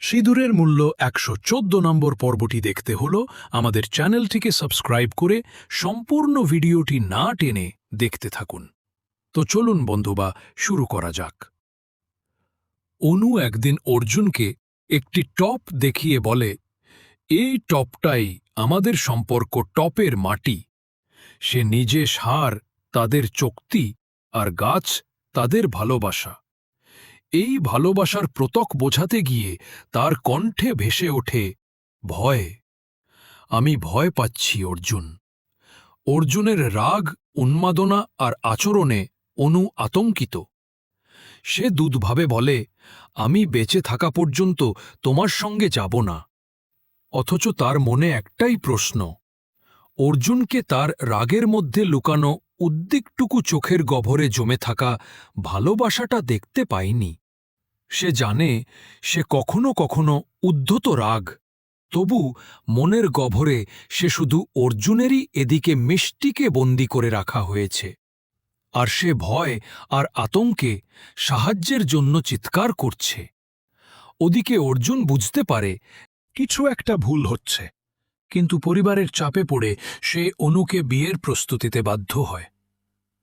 সিঁদুরের মূল্য ১১৪ নম্বর পর্বটি দেখতে হল আমাদের চ্যানেলটিকে সাবস্ক্রাইব করে সম্পূর্ণ ভিডিওটি না টেনে দেখতে থাকুন। তো চলুন বন্ধুবা শুরু করা যাক। অনু একদিন অর্জুনকে একটি টপ দেখিয়ে বলে, এই টপটাই আমাদের সম্পর্ক টপের মাটি। সে নিজে সার তাদের চুক্তি আর গাছ তাদের ভালোবাসা। এই ভালোবাসার প্রতক বোঝাতে গিয়ে তার কণ্ঠে ভেসে ওঠে ভয়। আমি ভয় পাচ্ছি অর্জুন। অর্জুনের রাগ, উন্মাদনা আর আচরণে অনু আতঙ্কিত। সে দুধভাবে বলে, আমি বেঁচে থাকা পর্যন্ত তোমার সঙ্গে যাব না। অথচ তার মনে একটাই প্রশ্ন, অর্জুনকে তার রাগের মধ্যে লুকানো উদ্বেগটুকু চোখের গহ্বরে জমে থাকা ভালোবাসাটা দেখতে পায়নি। সে জানে সে কখনো কখনো উদ্ধত রাগ, তবু মনের গহ্বরে সে শুধু অর্জুনেরই এদিকে মিষ্টিকে বন্দি করে রাখা হয়েছে। আর সে ভয় আর আতঙ্কে সাহায্যের জন্য চিৎকার করছে। ওদিকে অর্জুন বুঝতে পারে কিছু একটা ভুল হচ্ছে, কিন্তু পরিবারের চাপে পড়ে সে অনুকে বিয়ের প্রস্তুতিতে বাধ্য হয়।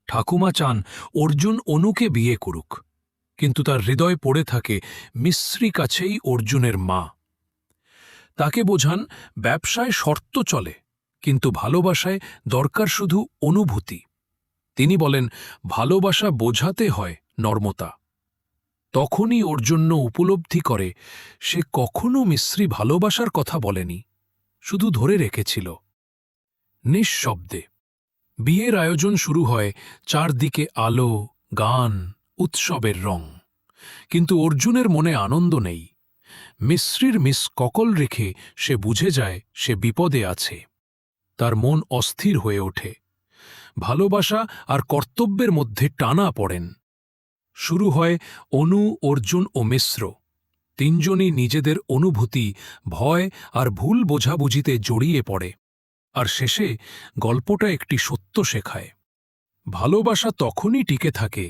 ঠাকুমা চান অর্জুন অনুকে বিয়ে করুক, কিন্তু তার হৃদয় পড়ে থাকে মিশ্রি কাছেই অর্জুনের মা। তাকে বোঝান ব্যবসায় শর্ত চলে, কিন্তু ভালোবাসায় দরকার শুধু অনুভূতি। তিনি বলেন, ভালোবাসা বোঝাতে হয় নর্মতা। তখনই অর্জুন উপলব্ধি করে সে কখনো মিশ্রি ভালোবাসার কথা বলেনি, শুধু ধরে রেখেছিল। নিঃশব্দে বিয়ের আয়োজন শুরু হয়, চারদিকে আলো, গান, উৎসবের রং। কিন্তু অর্জুনের মনে আনন্দ নেই। মিশ্রির মিস ককল রেখে সে বুঝে যায় সে বিপদে আছে। তার মন অস্থির হয়ে ওঠে। ভালোবাসা আর কর্তব্যের মধ্যে টানা পড়েন। শুরু হয় অনু, অর্জুন ও মিশ্র। তিনজনই নিজেদের অনুভূতি, ভয় আর ভুল বোঝাবুঝিতে জড়িয়ে পড়ে। আর শেষে গল্পটা একটি সত্য শেখায়, ভালোবাসা তখনই টিকে থাকে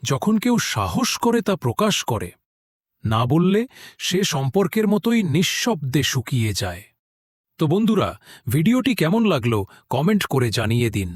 যখন কেউ সাহস করে তা প্রকাশ করে। না বললে সে সম্পর্কের মতোই নিঃশব্দে শুকিয়ে যায়। তো বন্ধুরা, ভিডিওটি কেমন লাগলো কমেন্ট করে জানিয়ে দিন।